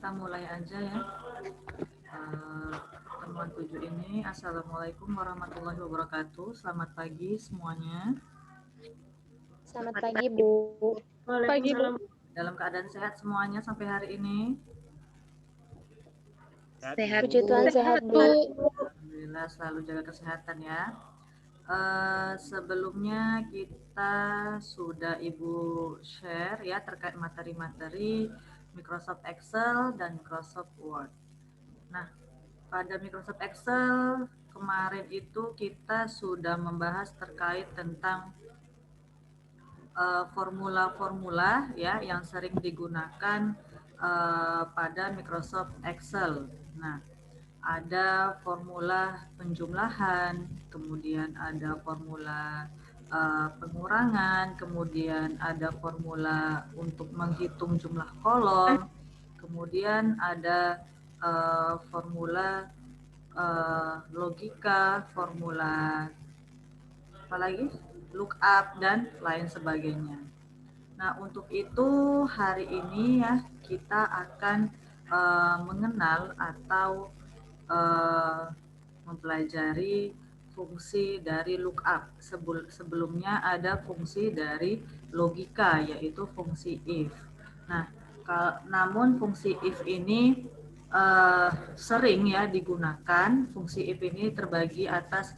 kita mulai aja ya. Pertemuan 7 ini. Assalamualaikum warahmatullahi wabarakatuh. Selamat pagi semuanya. Selamat pagi, Bu. Pagi, Bu. Dalam keadaan sehat semuanya sampai hari ini? Sehat, Puji Tuhan sehat, Bu. Alhamdulillah, selalu jaga kesehatan ya. Sebelumnya kita sudah Ibu share ya terkait materi-materi Microsoft Excel dan Microsoft Word. Nah, pada Microsoft Excel kemarin itu kita sudah membahas terkait tentang formula-formula ya yang sering digunakan pada Microsoft Excel. Nah, ada formula penjumlahan, kemudian ada formula pengurangan, kemudian ada formula untuk menghitung jumlah kolom, kemudian ada formula logika, formula apa lagi? Lookup dan lain sebagainya. Nah, untuk itu hari ini ya kita akan mengenal atau mempelajari fungsi dari lookup. Sebelumnya ada fungsi dari logika, yaitu fungsi if. Nah, namun fungsi if ini sering ya digunakan. Fungsi if ini terbagi atas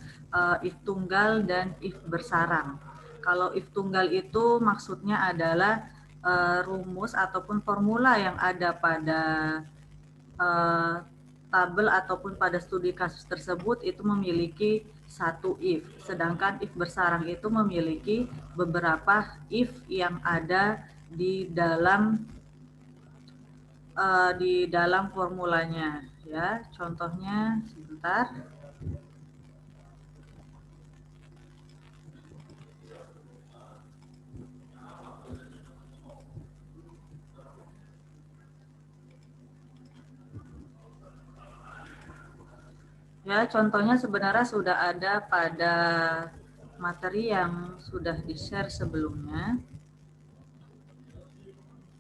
if tunggal dan if bersarang. Kalau if tunggal itu maksudnya adalah rumus ataupun formula yang ada pada tabel ataupun pada studi kasus tersebut itu memiliki satu if, sedangkan if bersarang itu memiliki beberapa if yang ada di dalam formulanya ya. Contohnya sebentar. Ya, contohnya sebenarnya sudah ada pada materi yang sudah di-share sebelumnya.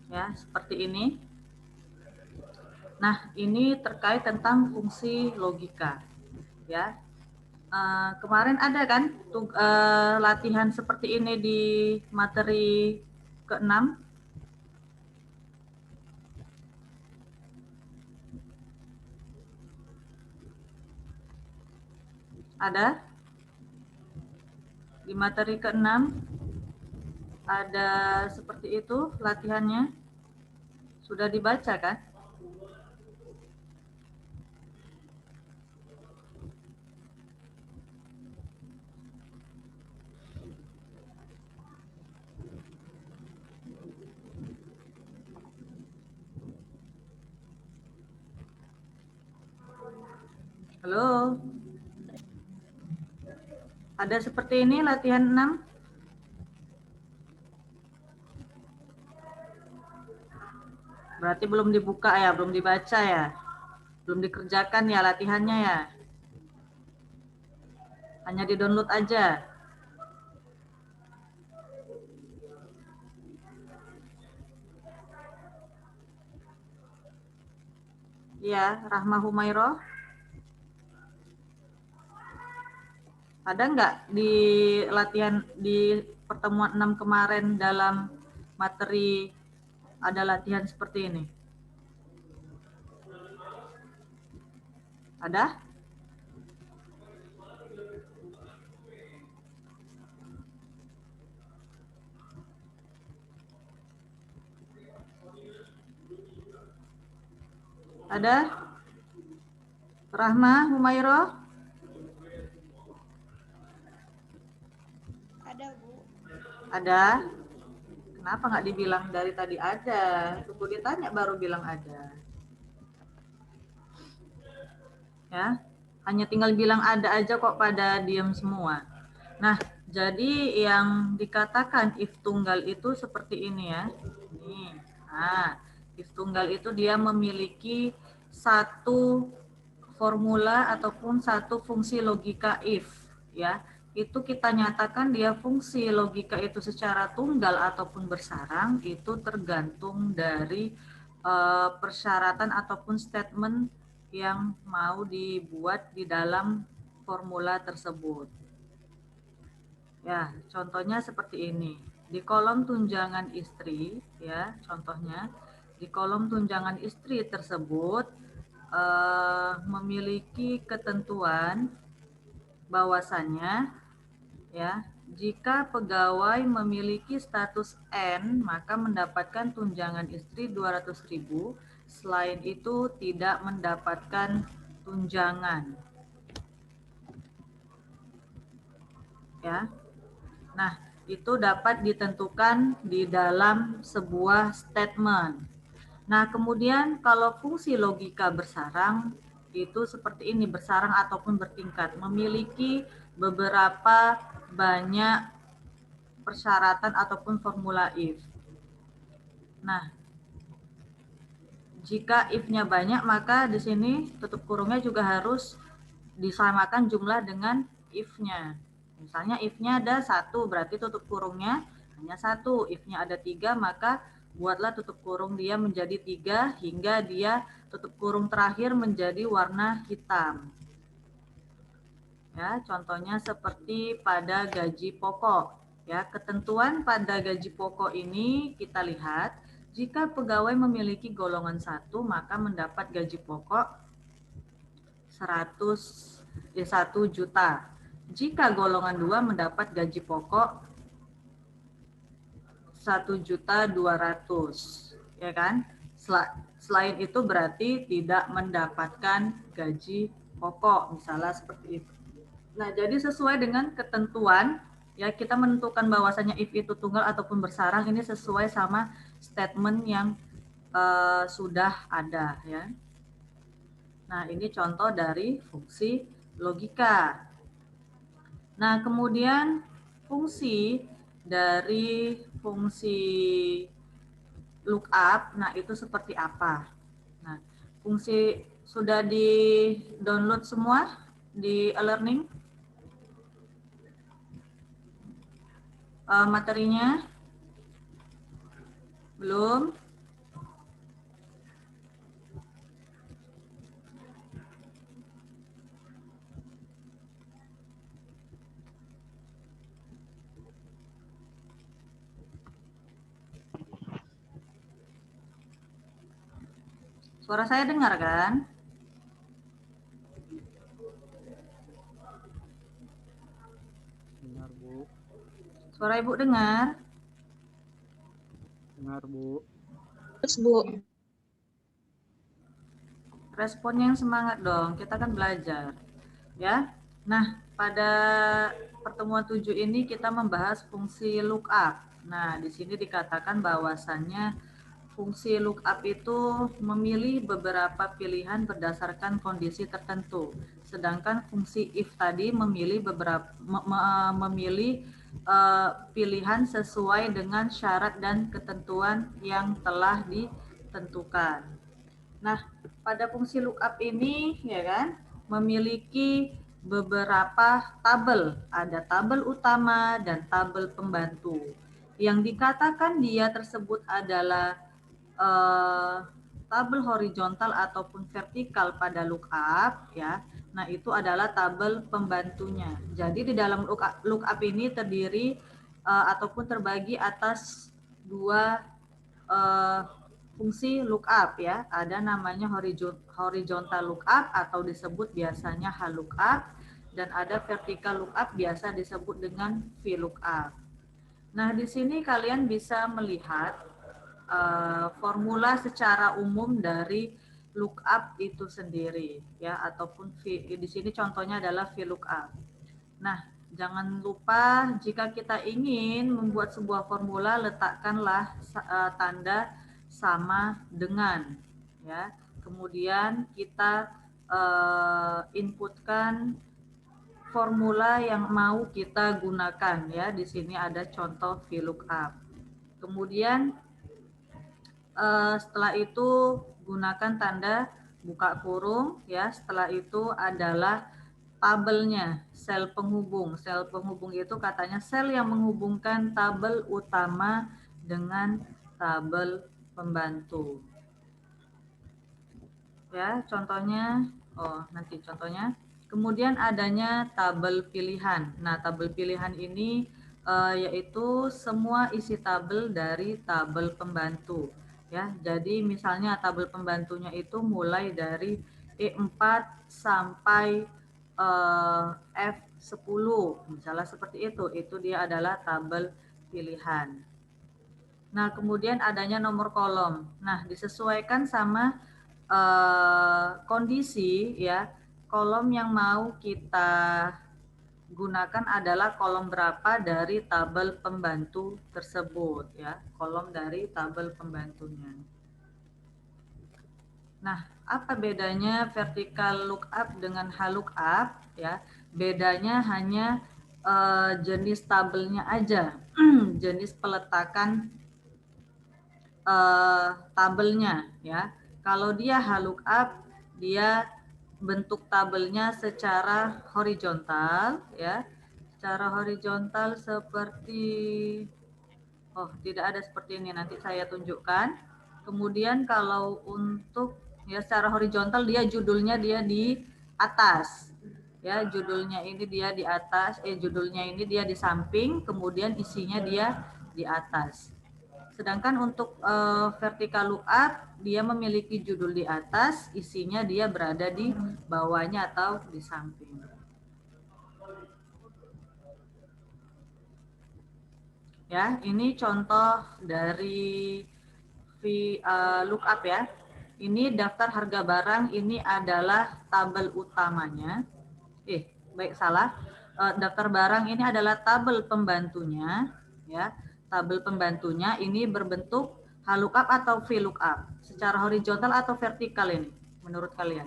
Ya, seperti ini. Nah, ini terkait tentang fungsi logika. Ya, kemarin ada kan latihan seperti ini di materi ke-6? Ada? Di materi ke-6 ada seperti itu latihannya? Sudah dibaca kan? Halo? Ada seperti ini latihan 6? Berarti belum dibuka ya, belum dibaca ya? Belum dikerjakan ya latihannya ya? Hanya di-download aja. Iya, Rahma Humairo. Ada nggak di latihan di pertemuan 6 kemarin dalam materi ada latihan seperti ini? Ada? Ada? Rahma Humairo? Ada, Bu. Ada? Kenapa nggak dibilang dari tadi ada? Tunggu ditanya baru bilang ada. Ya, hanya tinggal bilang ada aja kok pada diam semua. Nah, jadi yang dikatakan if tunggal itu seperti ini ya. Nih. Nah, if tunggal itu dia memiliki satu formula ataupun satu fungsi logika if ya. Itu kita nyatakan dia fungsi logika itu secara tunggal ataupun bersarang itu tergantung dari persyaratan ataupun statement yang mau dibuat di dalam formula tersebut. Ya, contohnya seperti ini. Di kolom tunjangan istri, ya, contohnya di kolom tunjangan istri tersebut memiliki ketentuan bahwasannya, ya, jika pegawai memiliki status N, maka mendapatkan tunjangan istri 200.000. Selain itu tidak mendapatkan tunjangan. Ya. Nah, itu dapat ditentukan di dalam sebuah statement. Nah, kemudian kalau fungsi logika bersarang itu seperti ini, bersarang ataupun bertingkat, memiliki beberapa banyak persyaratan ataupun formula if. Nah, jika if-nya banyak, maka di sini tutup kurungnya juga harus disamakan jumlah dengan if-nya. Misalnya if-nya ada 1, berarti tutup kurungnya hanya 1. If-nya ada 3, maka buatlah tutup kurung dia menjadi 3 hingga dia tutup kurung terakhir menjadi warna hitam. Ya, contohnya seperti pada gaji pokok. Ya, ketentuan pada gaji pokok ini kita lihat, jika pegawai memiliki golongan 1, maka mendapat gaji pokok 1 juta. Jika golongan 2 mendapat gaji pokok 1.200.000, ya kan? Selain itu berarti tidak mendapatkan gaji pokok, misalnya seperti itu. Nah, jadi sesuai dengan ketentuan, ya kita menentukan bahwasanya if itu tunggal ataupun bersarang ini sesuai sama statement yang sudah ada, ya. Nah, ini contoh dari fungsi logika. Nah, kemudian fungsi dari fungsi lookup, nah itu seperti apa? Nah, fungsi sudah di-download semua di e-learning materinya? Belum? Suara saya dengar kan? Dengar, Bu. Suara Ibu dengar? Dengar, Bu. Terus, Bu. Responnya yang semangat dong, kita kan belajar. Ya. Nah, pada pertemuan 7 ini kita membahas fungsi lookup. Nah, di sini dikatakan bahwasannya fungsi lookup itu memilih beberapa pilihan berdasarkan kondisi tertentu. Sedangkan fungsi if tadi memilih pilihan sesuai dengan syarat dan ketentuan yang telah ditentukan. Nah, pada fungsi lookup ini ya kan memiliki beberapa tabel, ada tabel utama dan tabel pembantu. Yang dikatakan dia tersebut adalah tabel horizontal ataupun vertikal pada lookup ya. Nah, itu adalah tabel pembantunya. Jadi di dalam lookup ini terdiri ataupun terbagi atas dua fungsi lookup ya. Ada namanya horizontal lookup atau disebut biasanya HLOOKUP dan ada vertical lookup biasa disebut dengan VLOOKUP. Nah, di sini kalian bisa melihat formula secara umum dari lookup itu sendiri ya ataupun di sini contohnya adalah VLOOKUP. Nah, jangan lupa jika kita ingin membuat sebuah formula letakkanlah tanda sama dengan ya. Kemudian kita inputkan formula yang mau kita gunakan ya. Di sini ada contoh VLOOKUP. Kemudian setelah itu gunakan tanda buka kurung ya. Setelah itu adalah tabelnya, sel penghubung. Sel penghubung itu katanya sel yang menghubungkan tabel utama dengan tabel pembantu. Ya, contohnya, nanti contohnya. Kemudian adanya tabel pilihan. Nah, tabel pilihan ini yaitu semua isi tabel dari tabel pembantu. Ya, jadi misalnya tabel pembantunya itu mulai dari E4 sampai F10, misalnya seperti itu dia adalah tabel pilihan. Nah, kemudian adanya nomor kolom. Nah, disesuaikan sama kondisi ya, kolom yang mau kita gunakan adalah kolom berapa dari tabel pembantu tersebut ya, kolom dari tabel pembantunya. Nah, apa bedanya vertical lookup dengan HLOOKUP ya? Bedanya hanya jenis tabelnya aja, jenis peletakan tabelnya ya. Kalau dia HLOOKUP, dia bentuk tabelnya secara horizontal ya. Secara horizontal seperti tidak ada seperti ini, nanti saya tunjukkan. Kemudian kalau untuk ya secara horizontal dia judulnya dia di atas. Ya, judulnya ini dia di atas, judulnya ini dia di samping, kemudian isinya dia di atas. Sedangkan untuk vertical lookup, dia memiliki judul di atas, isinya dia berada di bawahnya atau di samping. Ya, ini contoh dari lookup ya. Ini daftar harga barang, ini adalah tabel utamanya. Baik salah. Daftar barang ini adalah tabel pembantunya, ya. Tabel pembantunya ini berbentuk HLOOKUP atau VLOOKUP, secara horizontal atau vertikal ini menurut kalian?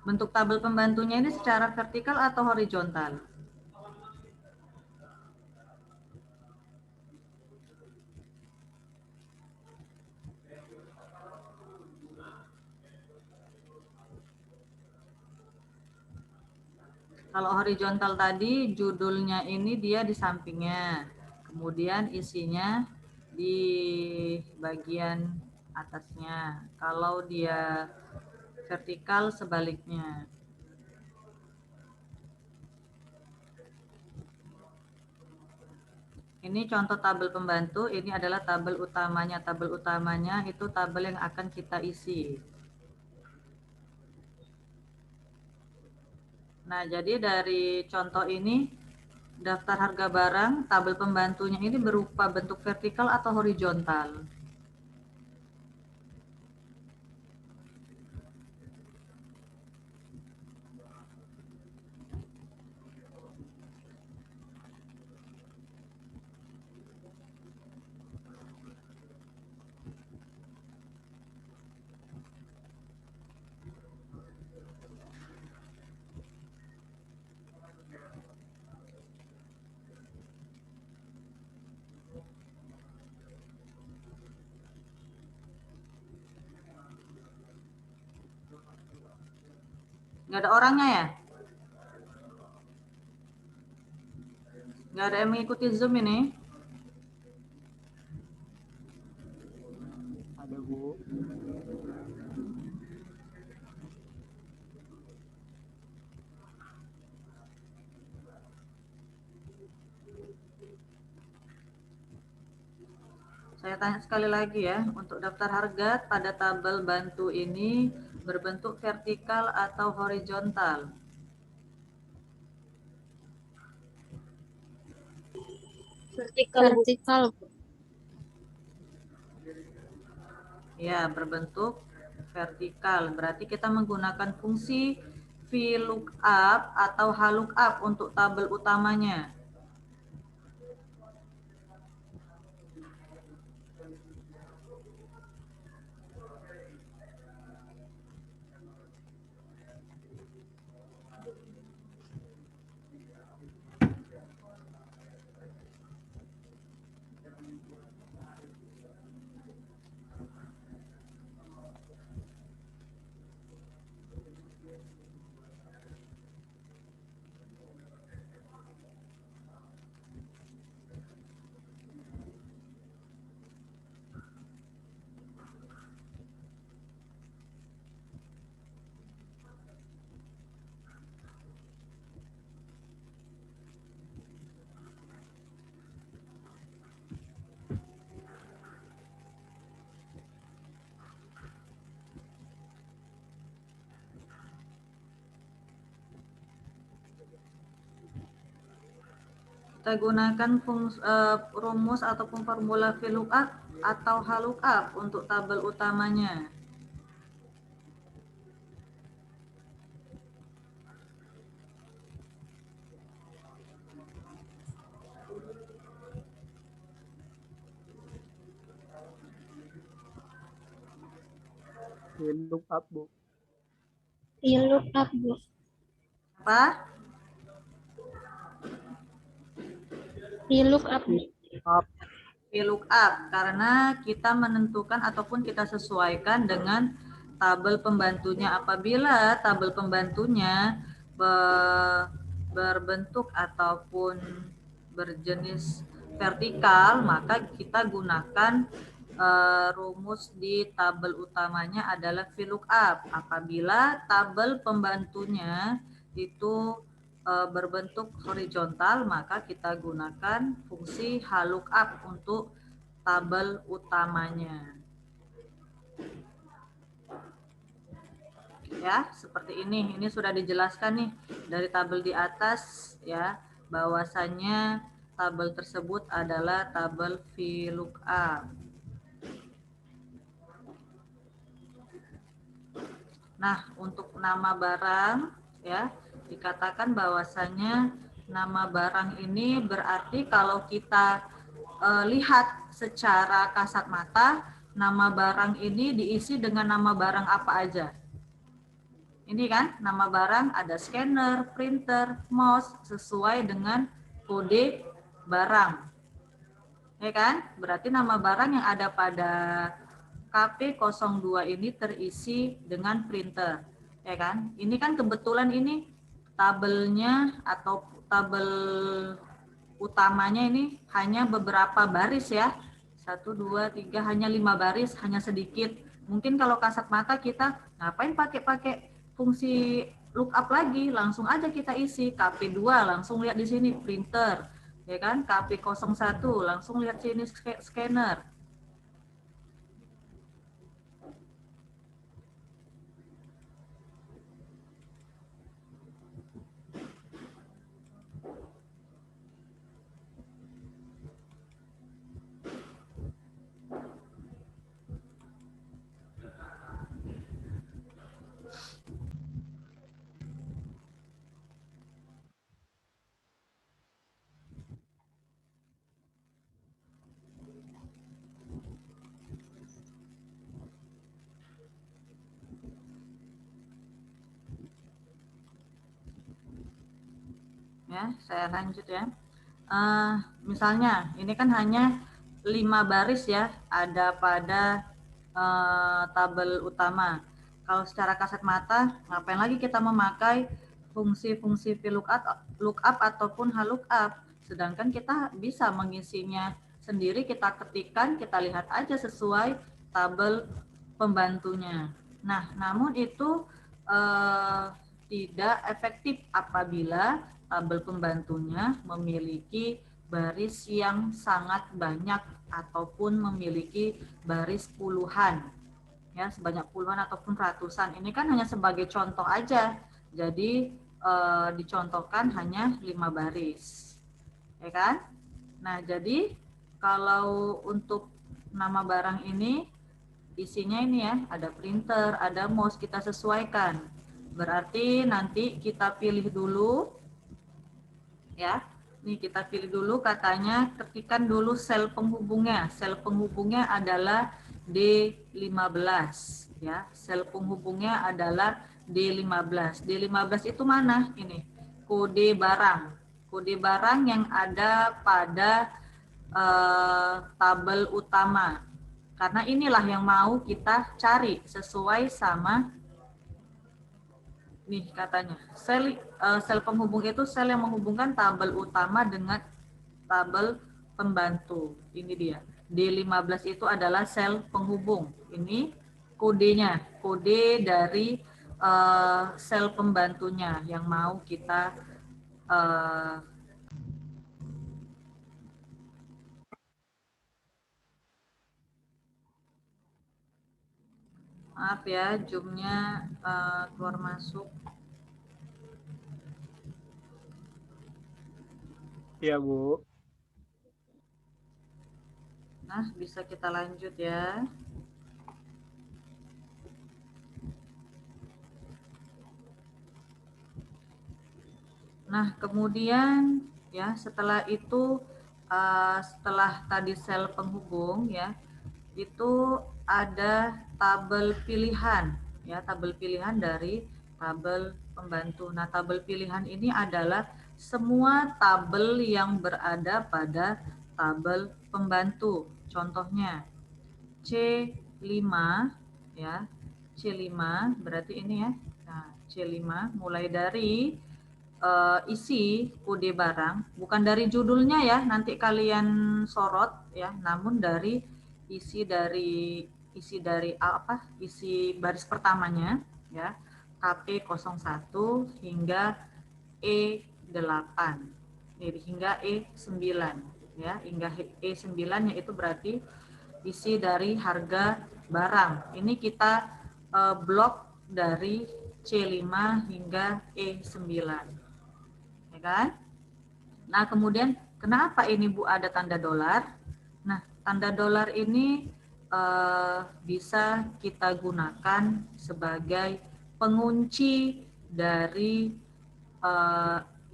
Bentuk tabel pembantunya ini secara vertikal atau horizontal? Kalau horizontal tadi judulnya ini dia di sampingnya, kemudian isinya di bagian atasnya. Kalau dia vertikal sebaliknya. Ini contoh tabel pembantu, ini adalah tabel utamanya. Tabel utamanya itu tabel yang akan kita isi. Nah, jadi dari contoh ini, daftar harga barang, tabel pembantunya ini berupa bentuk vertikal atau horizontal? Nggak ada orangnya ya? Nggak ada yang mengikuti Zoom ini? Ada, Bu. Saya tanya sekali lagi ya, untuk daftar harga pada tabel bantu ini berbentuk vertikal atau horizontal? Vertikal. Ya, berbentuk vertikal. Berarti kita menggunakan fungsi VLOOKUP atau HLOOKUP untuk tabel utamanya. Kita gunakan rumus ataupun formula VLOOKUP atau HLOOKUP untuk tabel utamanya. VLOOKUP, Bu. VLOOKUP, Bu. Apa? VLOOKUP, Bu. VLOOKUP karena kita menentukan ataupun kita sesuaikan dengan tabel pembantunya. Apabila tabel pembantunya berbentuk ataupun berjenis vertikal, maka kita gunakan rumus di tabel utamanya adalah VLOOKUP. Apabila tabel pembantunya itu berbentuk horizontal, maka kita gunakan fungsi HLOOKUP untuk tabel utamanya. Ya, seperti ini. Ini sudah dijelaskan nih dari tabel di atas ya, bahwasannya tabel tersebut adalah tabel VLOOKUP. Nah, untuk nama barang ya, dikatakan bahwasannya nama barang ini berarti kalau kita lihat secara kasat mata, nama barang ini diisi dengan nama barang apa aja. Ini kan nama barang ada scanner, printer, mouse sesuai dengan kode barang. Ya kan? Berarti nama barang yang ada pada KP02 ini terisi dengan printer, ya kan? Ini kan kebetulan ini tabelnya atau tabel utamanya ini hanya beberapa baris ya. 1, 2, 3, hanya 5 baris, hanya sedikit. Mungkin kalau kasat mata kita ngapain pakai fungsi lookup lagi, langsung aja kita isi KP2, langsung lihat di sini printer, ya kan? KP01, langsung lihat sini scanner. Ya, saya lanjut ya. Misalnya ini kan hanya 5 baris ya ada pada tabel utama. Kalau secara kasat mata, ngapain lagi kita memakai fungsi-fungsi VLOOKUP ataupun HLOOKUP, sedangkan kita bisa mengisinya sendiri, kita ketikkan, kita lihat aja sesuai tabel pembantunya. Nah, namun itu tidak efektif apabila tabel pembantunya memiliki baris yang sangat banyak ataupun memiliki baris puluhan, ya sebanyak puluhan ataupun ratusan. Ini kan hanya sebagai contoh aja, jadi dicontohkan hanya 5 baris, ya kan? Nah, jadi kalau untuk nama barang ini isinya ini ya, ada printer, ada mouse, kita sesuaikan. Berarti nanti kita pilih dulu ya. Nih kita pilih dulu, katanya ketikkan dulu sel penghubungnya. Sel penghubungnya adalah D15 ya. Sel penghubungnya adalah D15. D15 itu mana? Ini kode barang. Kode barang yang ada pada tabel utama. Karena inilah yang mau kita cari sesuai sama nih katanya. Sel penghubung itu sel yang menghubungkan tabel utama dengan tabel pembantu. Ini dia. D15 itu adalah sel penghubung. Ini kodenya, kode dari sel pembantunya yang mau kita maaf ya, zoom-nya keluar masuk. Iya, Bu. Nah, bisa kita lanjut ya. Nah, kemudian ya setelah itu setelah tadi sel penghubung ya, itu ada tabel pilihan ya, tabel pilihan dari tabel pembantu. Nah, tabel pilihan ini adalah semua tabel yang berada pada tabel pembantu. Contohnya C5 ya. C5 berarti ini ya. Nah, C5 mulai dari isi kode barang, bukan dari judulnya ya, nanti kalian sorot ya, namun dari isi dari apa? Isi baris pertamanya ya. KP01 hingga E8. Hingga E9 ya, hingga E9 yaitu berarti isi dari harga barang. Ini kita blok dari C5 hingga E9. Ya kan? Nah, kemudian kenapa ini Bu ada tanda dolar? Nah, tanda dolar ini bisa kita gunakan sebagai pengunci dari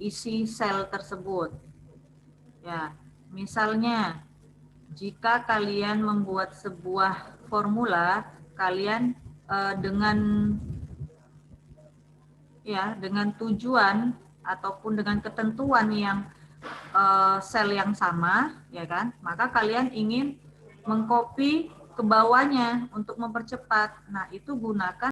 isi sel tersebut. Ya, misalnya jika kalian membuat sebuah formula, kalian dengan tujuan ataupun dengan ketentuan yang sel yang sama, ya kan? Maka kalian ingin mengcopy ke bawahnya untuk mempercepat. Nah, itu gunakan